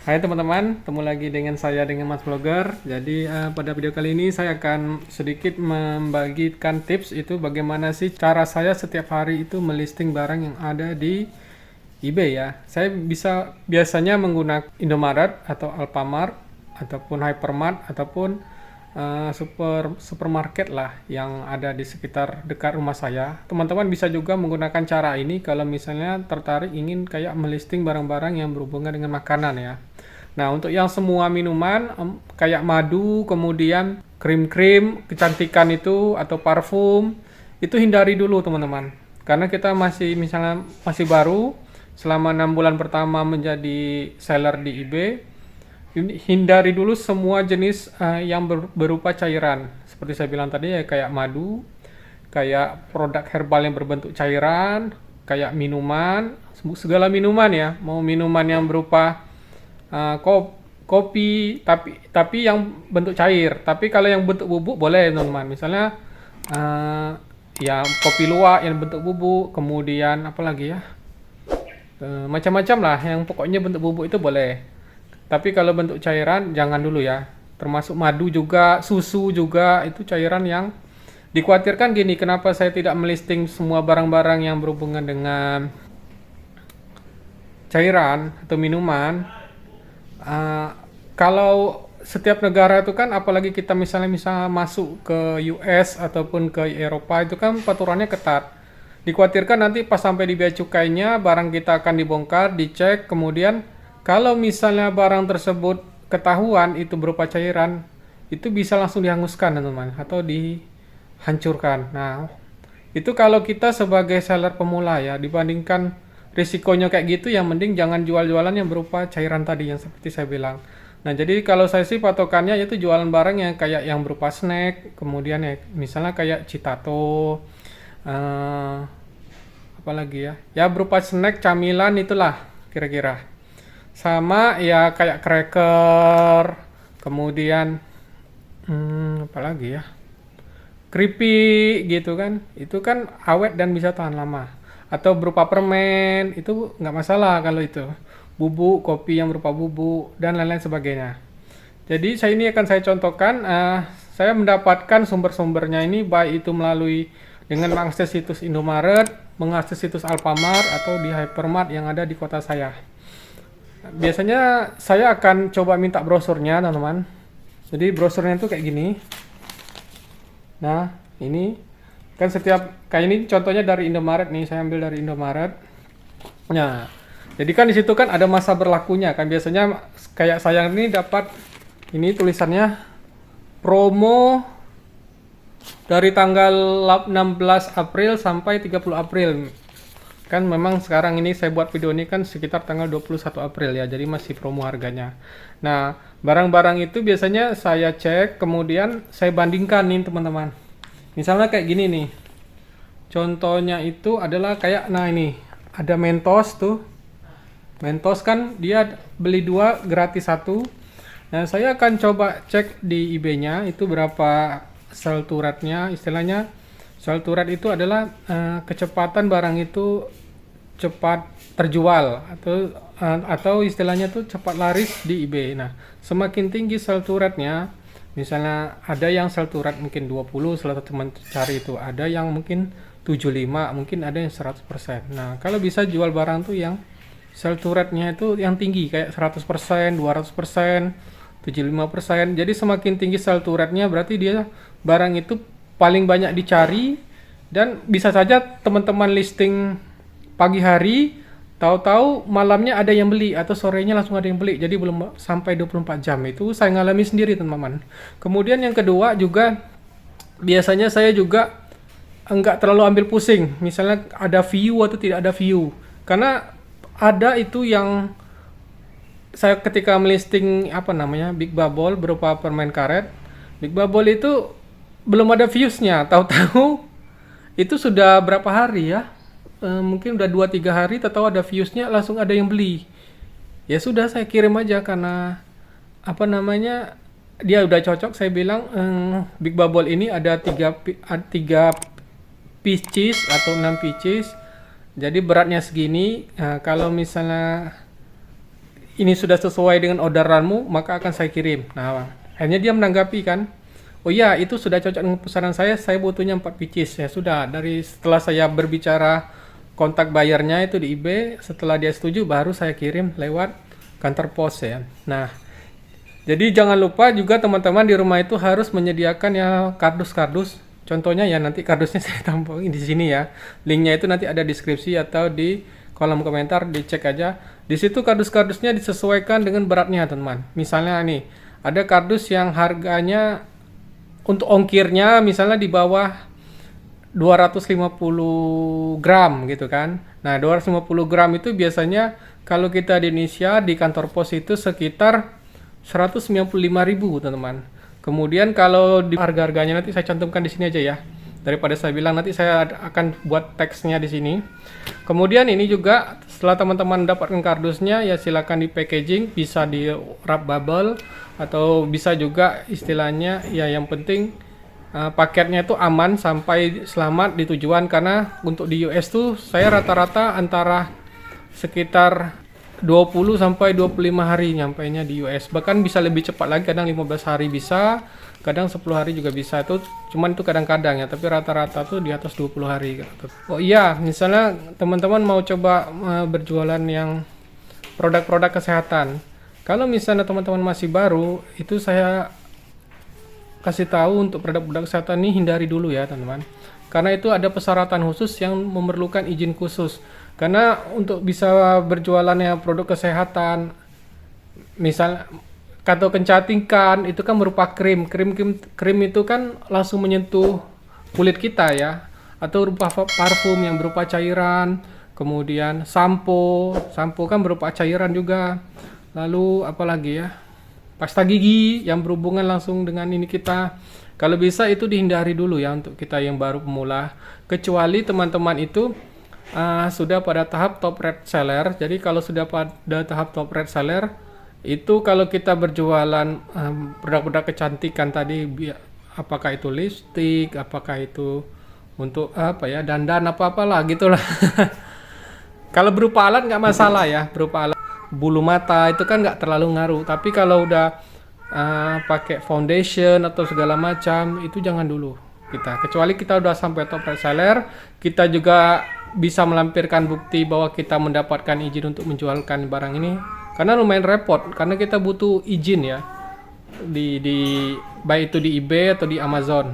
Hai teman-teman, ketemu lagi dengan saya dengan Mas Vlogger. Jadi pada video kali ini saya akan sedikit membagikan tips itu bagaimana sih cara saya setiap hari itu melisting barang yang ada di eBay ya. Saya biasanya menggunakan Indomaret atau Alfamart ataupun Hypermart ataupun supermarket lah yang ada di sekitar dekat rumah saya. Teman-teman bisa juga menggunakan cara ini kalau misalnya tertarik ingin kayak melisting barang-barang yang berhubungan dengan makanan ya. Nah, untuk yang semua minuman kayak madu, kemudian krim-krim, kecantikan itu atau parfum, itu hindari dulu teman-teman. Karena kita misalnya masih baru, selama 6 bulan pertama menjadi seller di eBay, hindari dulu semua jenis yang berupa cairan. Seperti saya bilang tadi ya, kayak madu, kayak produk herbal yang berbentuk cairan, kayak minuman, segala minuman ya, mau minuman yang berupa kopi tapi yang bentuk cair. Tapi kalau yang bentuk bubuk boleh teman-teman. Misalnya ya kopi luwak yang bentuk bubuk, kemudian apa lagi ya, macam-macam lah yang pokoknya bentuk bubuk itu boleh. Tapi kalau bentuk cairan jangan dulu ya. Termasuk madu juga, susu juga, itu cairan yang dikhawatirkan. Gini, kenapa saya tidak melisting semua barang-barang yang berhubungan dengan cairan atau minuman. Kalau setiap negara itu kan, apalagi kita misalnya masuk ke US ataupun ke Eropa, itu kan peraturannya ketat. Dikhawatirkan nanti pas sampai di bea cukainya barang kita akan dibongkar, dicek, kemudian kalau misalnya barang tersebut ketahuan itu berupa cairan, itu bisa langsung dihanguskan teman-teman atau dihancurkan. Nah, itu kalau kita sebagai seller pemula ya, dibandingkan risikonya kayak gitu, yang mending jangan jual-jualan yang berupa cairan tadi yang seperti saya bilang. Nah, jadi kalau saya sih patokannya itu jualan barang yang kayak yang berupa snack, kemudian ya misalnya kayak Citato, apalagi ya, ya berupa snack, camilan itulah kira-kira. Sama ya kayak cracker, kemudian apalagi ya, keripik gitu kan, itu kan awet dan bisa tahan lama. Atau berupa permen, itu nggak masalah kalau itu. Bubuk, kopi yang berupa bubuk, dan lain-lain sebagainya. Jadi ini akan saya contohkan, saya mendapatkan sumber-sumbernya ini baik itu melalui dengan mengakses situs Indomaret, mengakses situs Alfamart, atau di Hypermart yang ada di kota saya. Biasanya saya akan coba minta brosurnya teman-teman. Jadi brosurnya itu kayak gini. Nah, ini kan setiap kayak ini contohnya dari Indomaret nih, saya ambil dari Indomaret. Nah, jadi kan di situ kan ada masa berlakunya kan, biasanya kayak saya ini dapat ini tulisannya promo dari tanggal 16 April sampai 30 April. Kan memang sekarang ini saya buat video ini kan sekitar tanggal 21 April ya, jadi masih promo harganya. Nah, barang-barang itu biasanya saya cek, kemudian saya bandingkan nih teman-teman. Misalnya kayak gini nih. Contohnya itu adalah kayak, nah ini ada Mentos tuh. Mentos kan dia beli 2 gratis 1. Nah, saya akan coba cek di eBay-nya itu berapa sell to rate-nya. Istilahnya sell to rate itu adalah kecepatan barang itu cepat terjual atau istilahnya tuh cepat laris di eBay. Nah, semakin tinggi sell to rate-nya, misalnya ada yang sell to rate mungkin 20, salah satu teman cari itu, ada yang mungkin 75, mungkin ada yang 100%. Nah, kalau bisa jual barang tuh yang sell to rate-nya itu yang tinggi kayak 100%, 200%, 75%. Jadi semakin tinggi sell to rate-nya berarti dia barang itu paling banyak dicari, dan bisa saja teman-teman listing pagi hari, tahu-tahu malamnya ada yang beli atau sorenya langsung ada yang beli. Jadi belum sampai 24 jam. Itu saya ngalami sendiri teman-teman. Kemudian yang kedua juga, biasanya saya juga enggak terlalu ambil pusing. Misalnya ada view atau tidak ada view. Karena ada itu yang saya ketika melisting Big Bubble berupa permen karet. Big Bubble itu belum ada viewsnya. Tahu-tahu itu sudah berapa hari ya? Mungkin udah 2-3 hari, tahu ada viewsnya langsung ada yang beli. Ya sudah, saya kirim aja karena dia udah cocok. Saya bilang Big Bubble ini ada 3 pieces atau 6 pieces. Jadi beratnya segini. Kalau misalnya ini sudah sesuai dengan orderanmu, maka akan saya kirim. Nah, akhirnya dia menanggapi kan, oh iya itu sudah cocok dengan pesanan saya butuhnya 4 pieces. Ya sudah, setelah saya berbicara kontak bayarnya itu di eBay, setelah dia setuju baru saya kirim lewat kantor pos ya. Nah, jadi jangan lupa juga teman-teman di rumah itu harus menyediakan ya kardus-kardus. Contohnya ya nanti kardusnya saya tampungin di sini ya. Linknya itu nanti ada deskripsi atau di kolom komentar, dicek aja. Di situ kardus-kardusnya disesuaikan dengan beratnya teman-teman. Misalnya nih, ada kardus yang harganya untuk ongkirnya misalnya di bawah 250 gram gitu kan. Nah, 250 gram itu biasanya kalau kita di Indonesia di kantor pos itu sekitar 195.000 teman-teman. Kemudian kalau di harga-harganya nanti saya cantumkan di sini aja ya. Daripada saya bilang nanti saya akan buat teksnya di sini. Kemudian ini juga setelah teman-teman mendapatkan kardusnya ya silakan di packaging, bisa di wrap bubble atau bisa juga istilahnya ya yang penting paketnya itu aman sampai selamat di tujuan, karena untuk di US tuh saya rata-rata antara sekitar 20 sampai 25 hari nyampainya di US. Bahkan bisa lebih cepat lagi, kadang 15 hari bisa, kadang 10 hari juga bisa. Itu cuman itu kadang-kadang ya, tapi rata-rata tuh di atas 20 hari gitu. Oh iya, misalnya teman-teman mau coba berjualan yang produk-produk kesehatan. Kalau misalnya teman-teman masih baru, itu saya kasih tahu untuk produk-produk kesehatan ini hindari dulu ya, teman-teman. Karena itu ada persyaratan khusus yang memerlukan izin khusus. Karena untuk bisa berjualannya produk kesehatan, misal atau kecantikan itu kan berupa krim itu kan langsung menyentuh kulit kita ya, atau berupa parfum yang berupa cairan, kemudian sampo kan berupa cairan juga, lalu apalagi ya, pasta gigi yang berhubungan langsung dengan ini kita. Kalau bisa itu dihindari dulu ya untuk kita yang baru pemula, kecuali teman-teman itu sudah pada tahap top red seller. Jadi kalau sudah pada tahap top red seller itu kalau kita berjualan produk-produk kecantikan tadi, apakah itu lipstick, apakah itu untuk apa ya, dandan apa-apalah gitulah. Kalau berupa alat nggak masalah ya, berupa alat bulu mata itu kan nggak terlalu ngaruh. Tapi kalau udah pakai foundation atau segala macam itu jangan dulu kita, kecuali kita udah sampai top red seller, kita juga bisa melampirkan bukti bahwa kita mendapatkan izin untuk menjualkan barang ini. Karena lumayan repot, karena kita butuh izin ya di baik itu di eBay atau di Amazon.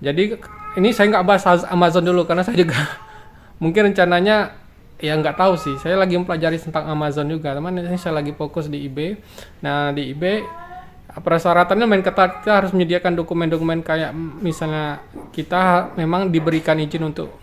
Jadi ini saya nggak bahas Amazon dulu karena saya juga mungkin rencananya ya nggak tahu sih. Saya lagi mempelajari tentang Amazon juga, teman. Ini saya lagi fokus di eBay. Nah di eBay persyaratannya main ketat, kita harus menyediakan dokumen-dokumen kayak misalnya kita memang diberikan izin untuk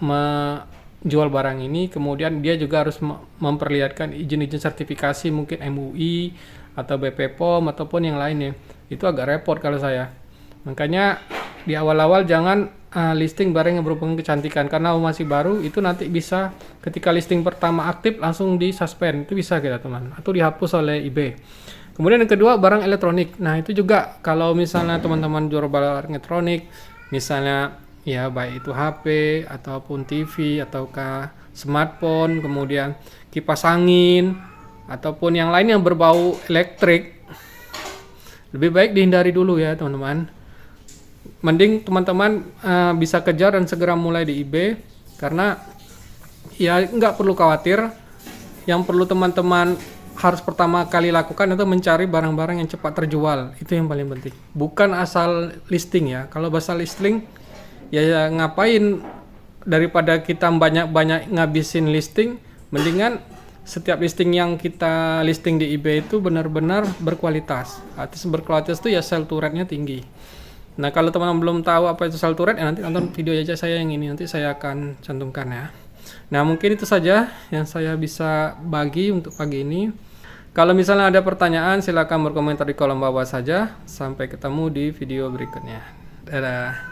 jual barang ini, kemudian dia juga harus memperlihatkan izin-izin sertifikasi mungkin MUI atau BP POM ataupun yang lainnya. Itu agak repot kalau saya. Makanya di awal-awal jangan listing barang yang berhubungan kecantikan, karena masih baru itu nanti bisa ketika listing pertama aktif langsung di suspend, itu bisa kita teman, atau dihapus oleh eBay. Kemudian yang kedua barang elektronik. Nah itu juga kalau misalnya teman-teman jual barang elektronik, misalnya ya baik itu HP ataupun TV ataukah smartphone, kemudian kipas angin ataupun yang lain yang berbau elektrik, lebih baik dihindari dulu ya teman-teman. Mending teman-teman bisa kejar dan segera mulai di eBay, karena ya nggak perlu khawatir. Yang perlu teman-teman harus pertama kali lakukan itu mencari barang-barang yang cepat terjual, itu yang paling penting, bukan asal listing ya. Kalau bahasa listing ya ngapain, daripada kita banyak-banyak ngabisin listing, mendingan setiap listing yang kita listing di eBay itu benar-benar berkualitas. Artis berkualitas itu ya sell to rate-nya tinggi. Nah kalau teman-teman belum tahu apa itu sell to rate, ya nanti nonton video aja saya yang ini, nanti saya akan cantumkan ya. Nah mungkin itu saja yang saya bisa bagi untuk pagi ini. Kalau misalnya ada pertanyaan silakan berkomentar di kolom bawah saja. Sampai ketemu di video berikutnya. Dadah.